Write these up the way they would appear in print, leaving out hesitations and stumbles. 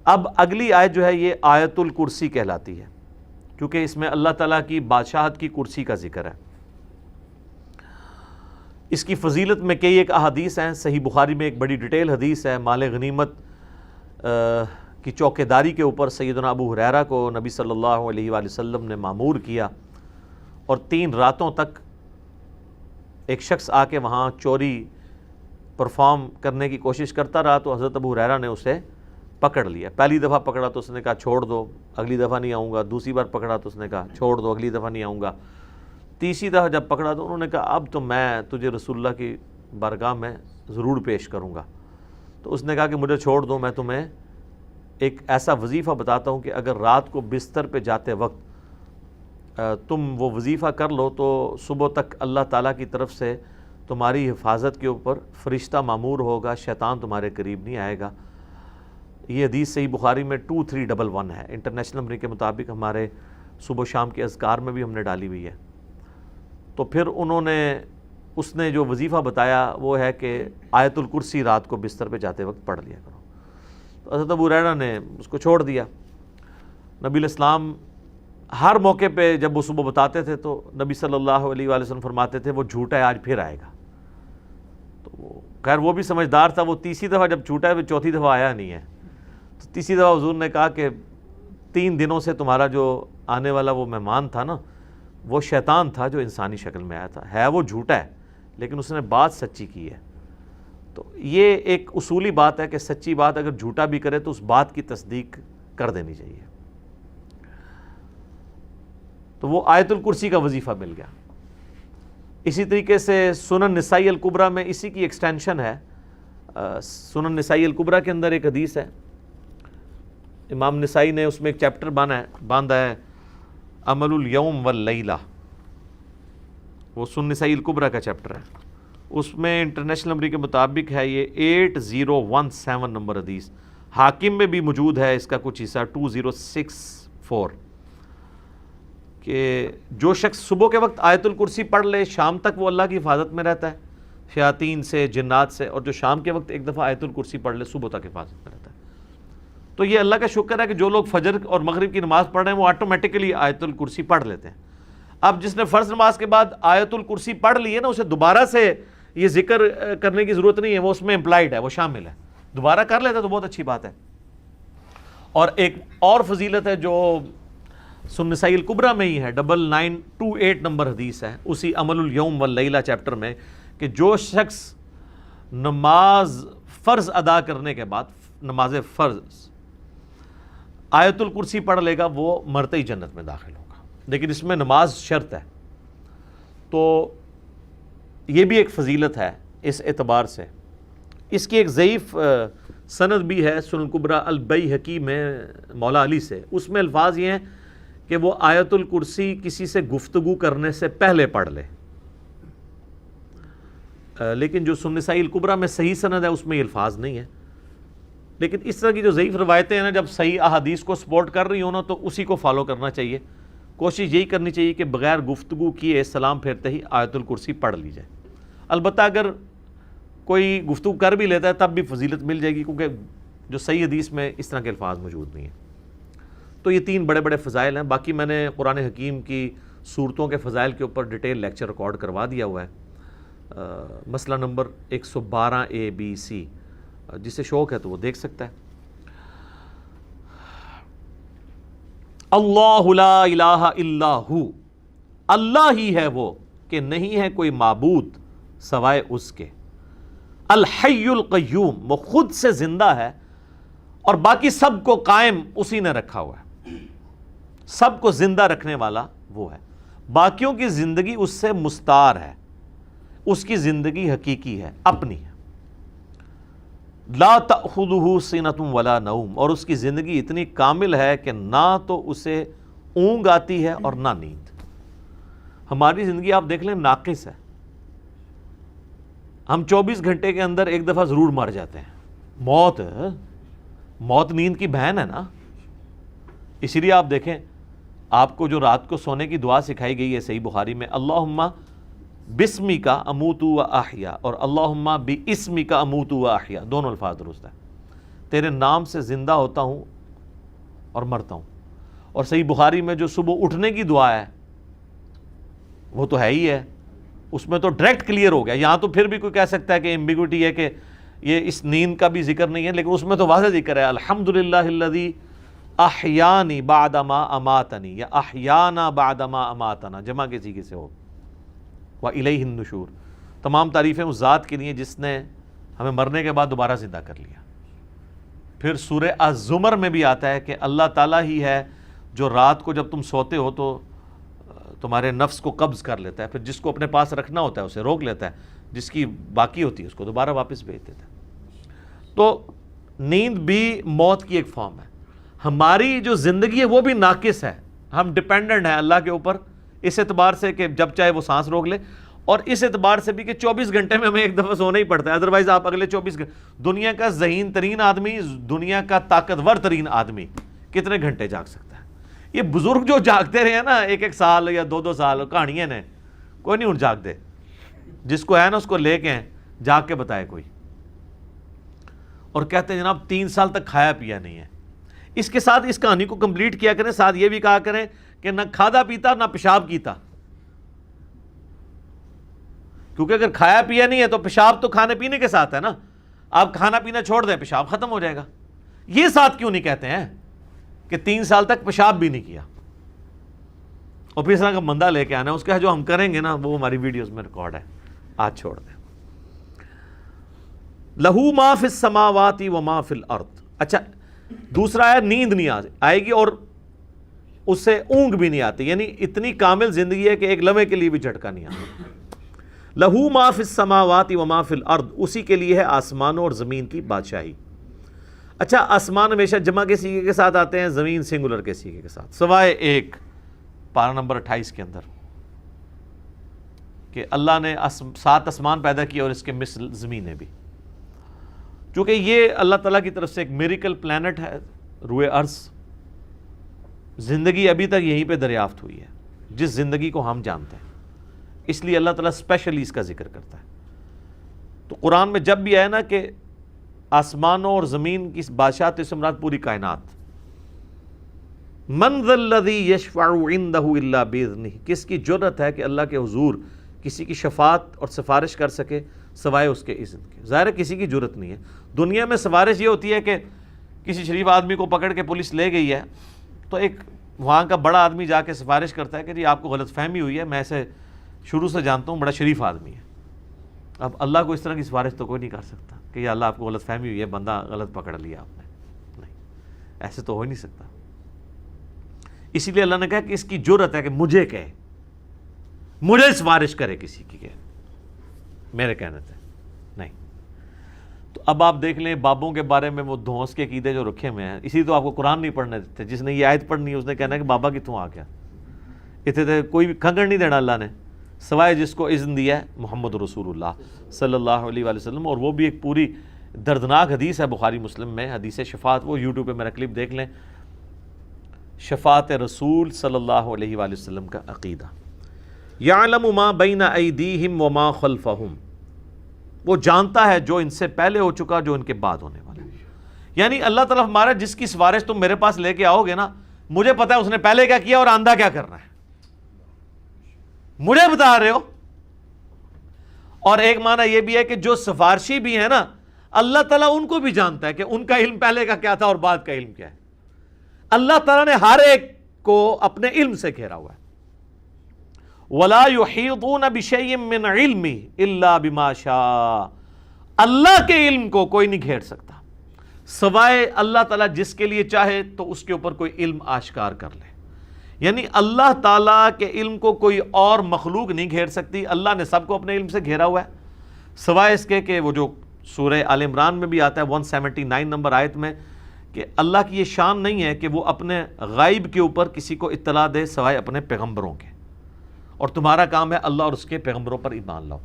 اب اگلی آیت جو ہے یہ آیت الکرسی کہلاتی ہے، کیونکہ اس میں اللہ تعالیٰ کی بادشاہت کی کرسی کا ذکر ہے۔ اس کی فضیلت میں کئی ایک احادیث ہیں، صحیح بخاری میں ایک بڑی ڈیٹیل حدیث ہے، مال غنیمت کی چوکیداری کے اوپر سیدنا ابو ہریرہ کو نبی صلی اللہ علیہ وآلہ وسلم نے مامور کیا، اور 3 راتوں تک ایک شخص آ کے وہاں چوری پرفارم کرنے کی کوشش کرتا رہا، تو حضرت ابو ہریرہ نے اسے پکڑ لیا۔ پہلی دفعہ پکڑا تو اس نے کہا چھوڑ دو، اگلی دفعہ نہیں آؤں گا۔ دوسری بار پکڑا تو اس نے کہا چھوڑ دو، اگلی دفعہ نہیں آؤں گا۔ تیسری دفعہ جب پکڑا تو انہوں نے کہا اب تو میں تجھے رسول اللہ کی بارگاہ میں ضرور پیش کروں گا۔ تو اس نے کہا کہ مجھے چھوڑ دو، میں تمہیں ایک ایسا وظیفہ بتاتا ہوں کہ اگر رات کو بستر پہ جاتے وقت تم وہ وظیفہ کر لو تو صبح تک اللہ تعالیٰ کی طرف سے تمہاری حفاظت کے اوپر فرشتہ مامور ہوگا، شیطان تمہارے قریب نہیں آئے گا۔ یہ حدیث صحیح بخاری میں 2311 ہے، انٹرنیشنل نمبر کے مطابق ہمارے صبح و شام کے اذکار میں بھی ہم نے ڈالی ہوئی ہے۔ تو پھر اس نے جو وظیفہ بتایا وہ ہے کہ آیت الکرسی رات کو بستر پہ جاتے وقت پڑھ لیا کرو۔ تو حضرت ابو ہریرہ نے اس کو چھوڑ دیا۔ نبی علیہ السلام ہر موقع پہ جب وہ صبح بتاتے تھے تو نبی صلی اللہ علیہ وآلہ وسلم فرماتے تھے وہ جھوٹا ہے، آج پھر آئے گا۔ تو خیر وہ بھی سمجھدار تھا، وہ تیسری دفعہ جب جھوٹا ہے وہ چوتھی دفعہ آیا نہیں ہے۔ تو تیسری دفعہ حضور نے کہا کہ 3 دنوں سے تمہارا جو آنے والا وہ مہمان تھا نا، وہ شیطان تھا جو انسانی شکل میں آیا تھا، ہے وہ جھوٹا ہے لیکن اس نے بات سچی کی ہے۔ تو یہ ایک اصولی بات ہے کہ سچی بات اگر جھوٹا بھی کرے تو اس بات کی تصدیق کر دینی چاہیے۔ تو وہ آیت الکرسی کا وظیفہ مل گیا۔ اسی طریقے سے سنن نسائی الکبریٰ میں اسی کی ایکسٹینشن ہے۔ سنن نسائی الکبریٰ کے اندر ایک حدیث ہے، امام نسائی نے اس میں ایک چیپٹر باندھا ہے عمل الیوم واللیلہ، وہ سنن نسائی الکبریٰ کا چیپٹر ہے۔ اس میں انٹرنیشنل نمبر کے مطابق ہے یہ 8017 نمبر حدیث، حاکم میں بھی موجود ہے اس کا کچھ حصہ 2064، کہ جو شخص صبح کے وقت آیت الکرسی پڑھ لے شام تک وہ اللہ کی حفاظت میں رہتا ہے شیاطین سے، جنات سے، اور جو شام کے وقت ایک دفعہ آیت الکرسی پڑھ لے صبح تک حفاظت میں رہتا ہے۔ تو یہ اللہ کا شکر ہے کہ جو لوگ فجر اور مغرب کی نماز پڑھ رہے ہیں وہ آٹومیٹکلی آیت الکرسی پڑھ لیتے ہیں۔ اب جس نے فرض نماز کے بعد آیت الکرسی پڑھ لی ہے نا، اسے دوبارہ سے یہ ذکر کرنے کی ضرورت نہیں ہے، وہ اس میں امپلائڈ ہے، وہ شامل ہے، دوبارہ کر لیتا تو بہت اچھی بات ہے۔ اور ایک اور فضیلت ہے جو سنن نسائی الکبریٰ میں ہی ہے، 9928 نمبر حدیث ہے اسی عمل الیوم واللیلہ چیپٹر میں، کہ جو شخص نماز فرض ادا کرنے کے بعد نماز فرض آیت الکرسی پڑھ لے گا وہ مرتے ہی جنت میں داخل ہوگا، لیکن اس میں نماز شرط ہے۔ تو یہ بھی ایک فضیلت ہے اس اعتبار سے۔ اس کی ایک ضعیف سند بھی ہے سنن کبریٰ البیہقی میں مولا علی سے، اس میں الفاظ یہ ہیں کہ وہ آیت الکرسی کسی سے گفتگو کرنے سے پہلے پڑھ لے، لیکن جو سنن نسائی الکبریٰ میں صحیح سند ہے اس میں یہ الفاظ نہیں ہے۔ لیکن اس طرح کی جو ضعیف روایتیں ہیں نا، جب صحیح احادیث کو سپورٹ کر رہی ہوں نا تو اسی کو فالو کرنا چاہیے۔ کوشش یہی کرنی چاہیے کہ بغیر گفتگو کیے سلام پھیرتے ہی آیت الکرسی پڑھ لی جائے۔ البتہ اگر کوئی گفتگو کر بھی لیتا ہے تب بھی فضیلت مل جائے گی، کیونکہ جو صحیح حدیث میں اس طرح کے الفاظ موجود نہیں ہیں۔ تو یہ 3 بڑے بڑے فضائل ہیں۔ باقی میں نے قرآن حکیم کی صورتوں کے فضائل کے اوپر ڈیٹیل لیکچر ریکارڈ کروا دیا ہوا ہے، مسئلہ نمبر 112 ABC، جسے شوق ہے تو وہ دیکھ سکتا ہے۔ اللہ لا الہ الا ہو، اللہ ہی ہے وہ کہ نہیں ہے کوئی معبود سوائے اس کے۔ الحی القیوم، وہ خود سے زندہ ہے اور باقی سب کو قائم اسی نے رکھا ہوا ہے، سب کو زندہ رکھنے والا وہ ہے، باقیوں کی زندگی اس سے مستعار ہے، اس کی زندگی حقیقی ہے، اپنی ہے۔ لا تأخذہ سنۃ ولا نوم، اور اس کی زندگی اتنی کامل ہے کہ نہ تو اسے اونگ آتی ہے اور نہ نیند۔ ہماری زندگی آپ دیکھ لیں ناقص ہے، ہم 24 گھنٹے کے اندر ایک دفعہ ضرور مر جاتے ہیں۔ موت نیند کی بہن ہے نا، اسی لیے آپ دیکھیں آپ کو جو رات کو سونے کی دعا سکھائی گئی ہے صحیح بخاری میں، اللہم بسمک اموت و احیا، اور اللہم باسمک اموت و احیا، دونوں الفاظ درست ہیں۔ تیرے نام سے زندہ ہوتا ہوں اور مرتا ہوں. اور صحیح بخاری میں جو صبح اٹھنے کی دعا ہے وہ تو ہے ہی ہے, اس میں تو ڈائریکٹ کلیئر ہو گیا. یہاں تو پھر بھی کوئی کہہ سکتا ہے کہ ایمبیگوٹی ہے کہ یہ اس نیند کا بھی ذکر نہیں ہے, لیکن اس میں تو واضح ذکر ہے الحمدللہ الذی احیانی بعد ما اماتنی, یا احیانا بعد ما اماتنا, جمع کے سیغے سے ہو, وَإِلَيْهِ النُّشُورُ. تمام تعریفیں اس ذات کے لیے جس نے ہمیں مرنے کے بعد دوبارہ زندہ کر لیا. پھر سورہ الزمر میں بھی آتا ہے کہ اللہ تعالیٰ ہی ہے جو رات کو جب تم سوتے ہو تو تمہارے نفس کو قبض کر لیتا ہے, پھر جس کو اپنے پاس رکھنا ہوتا ہے اسے روک لیتا ہے, جس کی باقی ہوتی ہے اس کو دوبارہ واپس بھیج دیتا ہے. تو نیند بھی موت کی ایک فارم ہے. ہماری جو زندگی ہے وہ بھی ناقص ہے, ہم ڈیپینڈنٹ ہیں اللہ کے اوپر اس اعتبار سے کہ جب چاہے وہ سانس روک لے, اور اس اعتبار سے بھی کہ 24 گھنٹے میں ہمیں ایک دفعہ سونا ہی پڑتا ہے, ادروائز آپ اگلے 24 گھنٹے. دنیا کا ذہین ترین آدمی, دنیا کا طاقتور ترین آدمی کتنے گھنٹے جاگ سکتا ہے؟ یہ بزرگ جو جاگتے رہے ہیں نا 1-1 سال یا 2-2 سال, کہانیاں نے, کوئی نہیں اٹھ جاگ دے. جس کو ہے نا اس کو لے کے ہیں جاگ کے بتائے کوئی. اور کہتے ہیں جناب 3 سال تک کھایا پیا نہیں ہے. اس کے ساتھ اس کہانی کو کمپلیٹ کیا کریں, ساتھ یہ بھی کہا کریں کہ نہ کھادا پیتا نہ پیشاب کیتا, کیونکہ اگر کھایا پیا نہیں ہے تو پیشاب تو کھانے پینے کے ساتھ ہے نا. آپ کھانا پینا چھوڑ دیں پیشاب ختم ہو جائے گا. یہ ساتھ کیوں نہیں کہتے ہیں کہ 3 سال تک پیشاب بھی نہیں کیا, اور پھر اس طرح کا بندہ لے کے آنا ہے, اس کا جو ہم کریں گے نا وہ ہماری ویڈیوز میں ریکارڈ ہے, آج چھوڑ دیں. لہو ما فی السماوات و ما فی الارض. اچھا دوسرا ہے نیند نہیں آئے گی اور اس سے اونگ بھی نہیں آتی, یعنی اتنی کامل زندگی ہے کہ ایک لمحے کے لیے بھی جھٹکا نہیں آتا. لہو ما فی السماوات و ما فی الارض, اسی کے لیے ہے آسمانوں اور زمین کی بادشاہی. اچھا آسمان ہمیشہ جمع کے سیغے کے ساتھ آتے ہیں, زمین سنگولر کے سیغے کے ساتھ, سوائے ایک پارہ نمبر 28 کے اندر کہ اللہ نے 7 آسمان پیدا کیا اور اس کے مثل زمینیں بھی. چونکہ یہ اللہ تعالیٰ کی طرف سے ایک میریکل پلانٹ ہے روئے ارض, زندگی ابھی تک یہیں پہ دریافت ہوئی ہے جس زندگی کو ہم جانتے ہیں, اس لیے اللہ تعالیٰ اسپیشلی اس کا ذکر کرتا ہے. تو قرآن میں جب بھی آئے نا کہ آسمانوں اور زمین کی بادشاہت سے مراد پوری کائنات. من ذا الذی یشفع عندہ الا باذنہ, کس کی جرأت ہے کہ اللہ کے حضور کسی کی شفاعت اور سفارش کر سکے سوائے اس کے اذن کے. ظاہر ہے کسی کی جرأت نہیں ہے. دنیا میں سفارش یہ ہوتی ہے کہ کسی شریف آدمی کو پکڑ کے پولیس لے گئی ہے تو ایک وہاں کا بڑا آدمی جا کے سفارش کرتا ہے کہ جی آپ کو غلط فہمی ہوئی ہے, میں اسے شروع سے جانتا ہوں, بڑا شریف آدمی ہے. اب اللہ کو اس طرح کی سفارش تو کوئی نہیں کر سکتا کہ یا اللہ آپ کو غلط فہمی ہوئی ہے, بندہ غلط پکڑ لیا آپ نے, نہیں, ایسے تو ہو ہی نہیں سکتا. اسی لیے اللہ نے کہا کہ اس کی جرأت ہے کہ مجھے کہے, مجھے سفارش کرے کسی کی, کہ میرے کہنے سے نہیں. تو اب آپ دیکھ لیں بابوں کے بارے میں وہ دھونس کے عقیدے جو رکھے ہوئے ہیں, اسی تو آپ کو قرآن نہیں پڑھنے دیتے. جس نے یہ آیت پڑھنی ہے اس نے کہنا ہے کہ بابا کتوں آ گیا, اتنے کوئی بھی کھنگڑ نہیں دینا اللہ نے سوائے جس کو اذن دیا ہے محمد رسول اللہ صلی اللہ علیہ وآلہ وسلم. اور وہ بھی ایک پوری دردناک حدیث ہے بخاری مسلم میں, حدیث شفاعت, وہ یوٹیوب پہ میرا کلپ دیکھ لیں, شفاعت رسول صلی اللہ علیہ وآلہ وسلم کا عقیدہ. یعلم ما بین ایدیہم وما خلفہم, وہ جانتا ہے جو ان سے پہلے ہو چکا جو ان کے بعد ہونے والا. یعنی اللہ تعالیٰ ہمارا جس کی سفارش تم میرے پاس لے کے آؤ گے نا, مجھے پتا ہے اس نے پہلے کیا کیا اور آندہ کیا کرنا ہے, مجھے بتا رہے ہو. اور ایک معنی یہ بھی ہے کہ جو سفارشی بھی ہے نا, اللہ تعالیٰ ان کو بھی جانتا ہے کہ ان کا علم پہلے کا کیا تھا اور بعد کا علم کیا ہے. اللہ تعالیٰ نے ہر ایک کو اپنے علم سے گھیرا ہوا ہے. وَلَا يُحِيطُونَ بِشَيْءٍ مِّنْ عِلْمِهِ إِلَّا بِمَا شَاءَ, اللہ کے علم کو کوئی نہیں گھیر سکتا سوائے اللہ تعالیٰ جس کے لیے چاہے تو اس کے اوپر کوئی علم آشکار کر لے. یعنی اللہ تعالیٰ کے علم کو کوئی اور مخلوق نہیں گھیر سکتی. اللہ نے سب کو اپنے علم سے گھیرا ہوا ہے سوائے اس کے کہ وہ جو سورہ آل عمران میں بھی آتا ہے 179 نمبر آیت میں کہ اللہ کی یہ شان نہیں ہے کہ وہ اپنے غائب کے اوپر کسی کو اطلاع دے سوائے اپنے پیغمبروں کے, اور تمہارا کام ہے اللہ اور اس کے پیغمبروں پر ایمان لاؤ.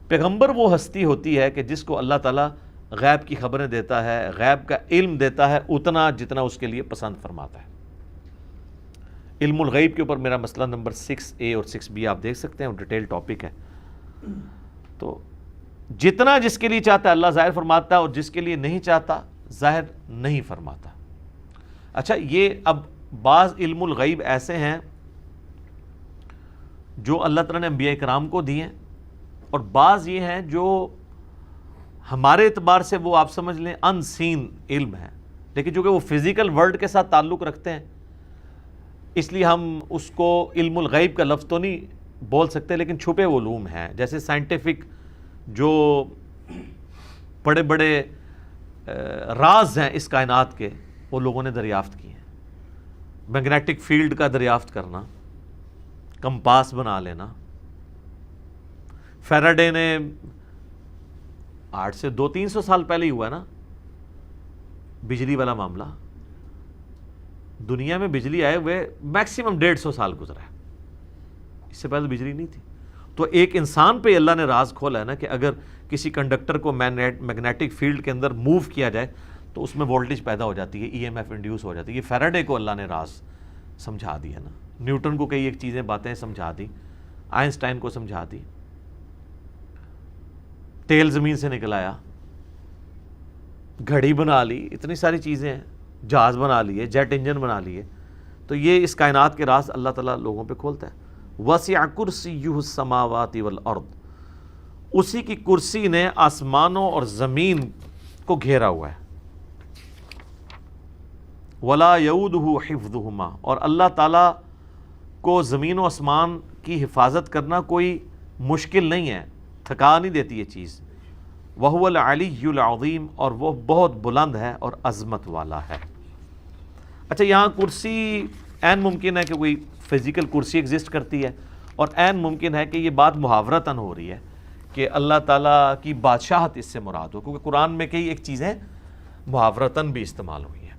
پیغمبر وہ ہستی ہوتی ہے کہ جس کو اللہ تعالیٰ غیب کی خبریں دیتا ہے, غیب کا علم دیتا ہے اتنا جتنا اس کے لیے پسند فرماتا ہے. علم الغیب کے اوپر میرا مسئلہ نمبر 6A اور 6B آپ دیکھ سکتے ہیں, وہ ڈیٹیل ٹاپک ہے. تو جتنا جس کے لیے چاہتا ہے اللہ ظاہر فرماتا ہے, اور جس کے لیے نہیں چاہتا ظاہر نہیں فرماتا۔ اچھا، یہ اب بعض علم الغیب ایسے ہیں جو اللہ تعالیٰ نے انبیاء کرام کو دیے ہیں، اور بعض یہ ہیں جو ہمارے اعتبار سے وہ آپ سمجھ لیں ان سین علم ہے، لیکن چونکہ وہ فزیکل ورلڈ کے ساتھ تعلق رکھتے ہیں اس لیے ہم اس کو علم الغیب کا لفظ تو نہیں بول سکتے، لیکن چھپے علوم ہیں، جیسے سائنٹیفک جو بڑے بڑے راز ہیں اس کائنات کے، وہ لوگوں نے دریافت کیے ہیں۔ میگنیٹک فیلڈ کا دریافت کرنا، کمپاس بنا لینا، فیراڈے نے 8 سے 200-300 سال پہلے ہی ہوا ہے نا بجلی والا معاملہ، دنیا میں بجلی آئے ہوئے میکسیمم 150 سال گزرا ہے، اس سے پہلے بجلی نہیں تھی۔ تو ایک انسان پہ اللہ نے راز کھولا ہے نا کہ اگر کسی کنڈکٹر کو میگنیٹک فیلڈ کے اندر موو کیا جائے تو اس میں وولٹیج پیدا ہو جاتی ہے، ای ایم ایف انڈیوس ہو جاتی ہے۔ یہ فیراڈے کو اللہ نے راز سمجھا دیا نا، نیوٹن کو کئی ایک چیزیں باتیں سمجھا دی، آئنسٹائن کو سمجھا دی، تیل زمین سے نکل آیا، گھڑی بنا لی، اتنی ساری چیزیں ہیں، جہاز بنا لیے، جیٹ انجن بنا لیے۔ تو یہ اس کائنات کے راز اللہ تعالیٰ لوگوں پہ کھولتا ہے۔ وسع کرسیہ السماوات والارض، اسی کی کرسی نے آسمانوں اور زمین کو گھیرا ہوا ہے۔ ولا یؤودہ حفظہما، اور اللہ تعالیٰ کو زمین و آسمان کی حفاظت کرنا کوئی مشکل نہیں ہے، تھکا نہیں دیتی یہ چیز۔ وہو العلی العظیم، اور وہ بہت بلند ہے اور عظمت والا ہے۔ اچھا، یہاں کرسی عین ممکن ہے کہ کوئی فزیکل کرسی ایگزسٹ کرتی ہے، اور عین ممکن ہے کہ یہ بات محاورتاً ہو رہی ہے کہ اللہ تعالیٰ کی بادشاہت اس سے مراد ہو، کیونکہ قرآن میں کئی ایک چیزیں محاورتاً بھی استعمال ہوئی ہیں۔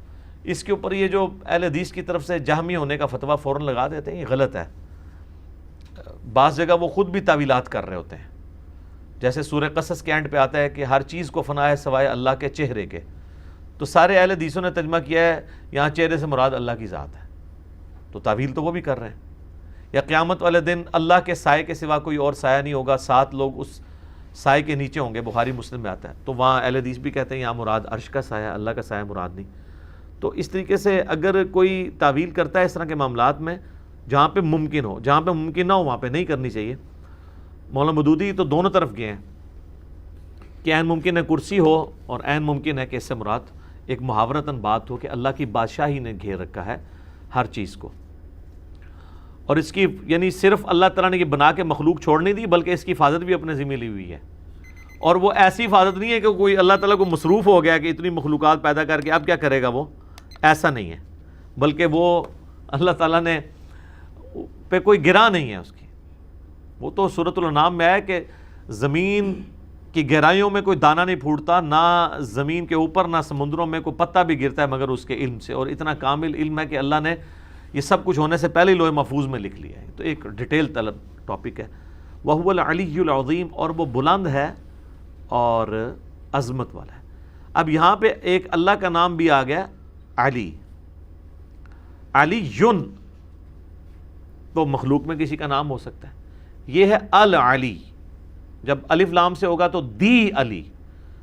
اس کے اوپر یہ جو اہل حدیث کی طرف سے جہمی ہونے کا فتویٰ فوراً لگا دیتے ہیں، یہ غلط ہے۔ بعض جگہ وہ خود بھی تعویلات کر رہے ہوتے ہیں، جیسے سورہ قصص کے اینڈ پہ آتا ہے کہ ہر چیز کو فنا ہے سوائے اللہ کے چہرے کے، تو سارے اہل حدیثوں نے ترجمہ کیا ہے یہاں چہرے سے مراد اللہ کی ذات ہے، تو تعویل تو وہ بھی کر رہے ہیں۔ یا قیامت والے دن اللہ کے سائے کے سوا کوئی اور سایہ نہیں ہوگا، 7 لوگ اس سائے کے نیچے ہوں گے، بخاری مسلم میں آتا ہے، تو وہاں اہل حدیث بھی کہتے ہیں یہاں مراد عرش کا سایہ، اللہ کا سایہ مراد نہیں۔ تو اس طریقے سے اگر کوئی تعویل کرتا ہے اس طرح کے معاملات میں، جہاں پہ ممکن ہو، جہاں پہ ممکن نہ ہو وہاں پہ نہیں کرنی چاہیے۔ مولانا مودودی تو دونوں طرف گئے ہیں کہ عین ممکن ہے کرسی ہو، اور عین ممکن ہے کہ اس سے مراد ایک محاورتاً بات ہو کہ اللہ کی بادشاہی نے گھیر رکھا ہے ہر چیز کو، اور اس کی یعنی صرف اللہ تعالیٰ نے یہ بنا کے مخلوق چھوڑ نہیں دی، بلکہ اس کی حفاظت بھی اپنے ذمہ لی ہوئی ہے۔ اور وہ ایسی حفاظت نہیں ہے کہ کوئی اللہ تعالیٰ کو مصروف ہو گیا کہ اتنی مخلوقات پیدا کر کے اب کیا کرے گا وہ، ایسا نہیں ہے، بلکہ وہ اللہ تعالیٰ نے پہ کوئی گرا نہیں ہے اس کی۔ وہ تو سورۃ الانعام میں ہے کہ زمین کی گہرائیوں میں کوئی دانہ نہیں پھوٹتا، نہ زمین کے اوپر نہ سمندروں میں کوئی پتا بھی گرتا ہے مگر اس کے علم سے، اور اتنا کامل علم ہے کہ اللہ نے یہ سب کچھ ہونے سے پہلے ہی لوح محفوظ میں لکھ لیا ہے۔ تو ایک ڈیٹیل طلب ٹاپک ہے۔ وَهُوَ الْعَلِيُّ الْعَظِيمُ، اور وہ بلند ہے اور عظمت والا ہے۔ اب یہاں پہ ایک اللہ کا نام بھی آ گیا علی، علی یون، تو مخلوق میں کسی کا نام ہو سکتا ہے، یہ ہے العلی، جب الف لام سے ہوگا تو دی علی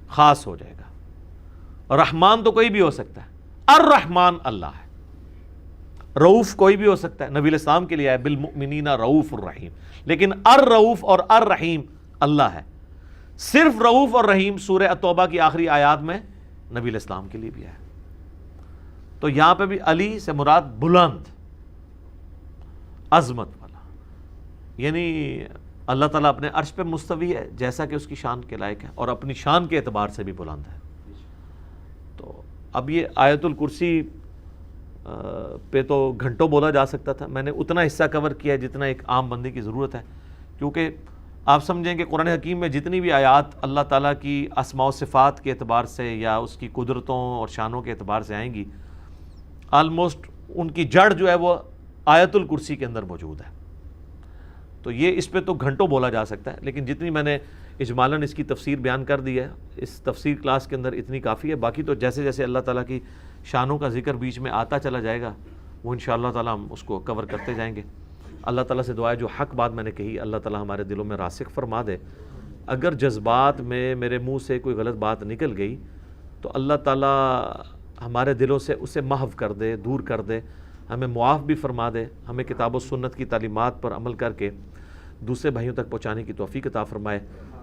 خاص ہو جائے گا۔ رحمان تو کوئی بھی ہو سکتا ہے، الرحمن اللہ ہے، رؤوف کوئی بھی ہو سکتا ہے، نبی علیہ السلام کے لیے ہے بالمؤمنین رؤوف الرحیم، لیکن الرؤوف اور الرحیم اللہ ہے۔ صرف رؤوف اور رحیم سورہ التوبہ کی آخری آیات میں نبی علیہ السلام کے لیے بھی ہے۔ تو یہاں پہ بھی علی سے مراد بلند، عظمت والا، یعنی اللہ تعالیٰ اپنے عرش پہ مستوی ہے جیسا کہ اس کی شان کے لائق ہے، اور اپنی شان کے اعتبار سے بھی بلند ہے۔ تو اب یہ آیت الکرسی پہ تو گھنٹوں بولا جا سکتا تھا، میں نے اتنا حصہ کور کیا ہے جتنا ایک عام بندے کی ضرورت ہے، کیونکہ آپ سمجھیں کہ قرآن حکیم میں جتنی بھی آیات اللہ تعالیٰ کی اسماء و صفات کے اعتبار سے یا اس کی قدرتوں اور شانوں کے اعتبار سے آئیں گی، آلموسٹ ان کی جڑ جو ہے وہ آیت الکرسی کے اندر موجود ہے۔ تو یہ اس پہ تو گھنٹوں بولا جا سکتا ہے، لیکن جتنی میں نے اجمالاً اس کی تفسیر بیان کر دی ہے اس تفسیر کلاس کے اندر اتنی کافی ہے۔ باقی تو جیسے جیسے اللہ تعالیٰ کی شانوں کا ذکر بیچ میں آتا چلا جائے گا وہ انشاءاللہ تعالیٰ ہم اس کو کور کرتے جائیں گے۔ اللہ تعالیٰ سے دعا ہے جو حق بات میں نے کہی اللہ تعالیٰ ہمارے دلوں میں راسخ فرما دے۔ اگر جذبات میں میرے منہ سے کوئی غلط بات نکل گئی تو اللہ تعالیٰ ہمارے دلوں سے اسے محو کر دے، دور کر دے، ہمیں معاف بھی فرما دے، ہمیں کتاب و سنت کی تعلیمات پر عمل کر کے دوسرے بھائیوں تک پہنچانے کی توفیق عطا فرمائے۔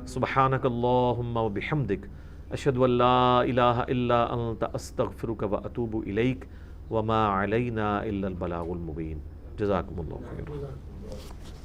سبحانک اللہم و بحمدک، اشہد ان لا الہ الا انت، استغفرک و اتوب الیک، وما علینا الا البلاغ المبین۔ جزاکم اللہ خیر۔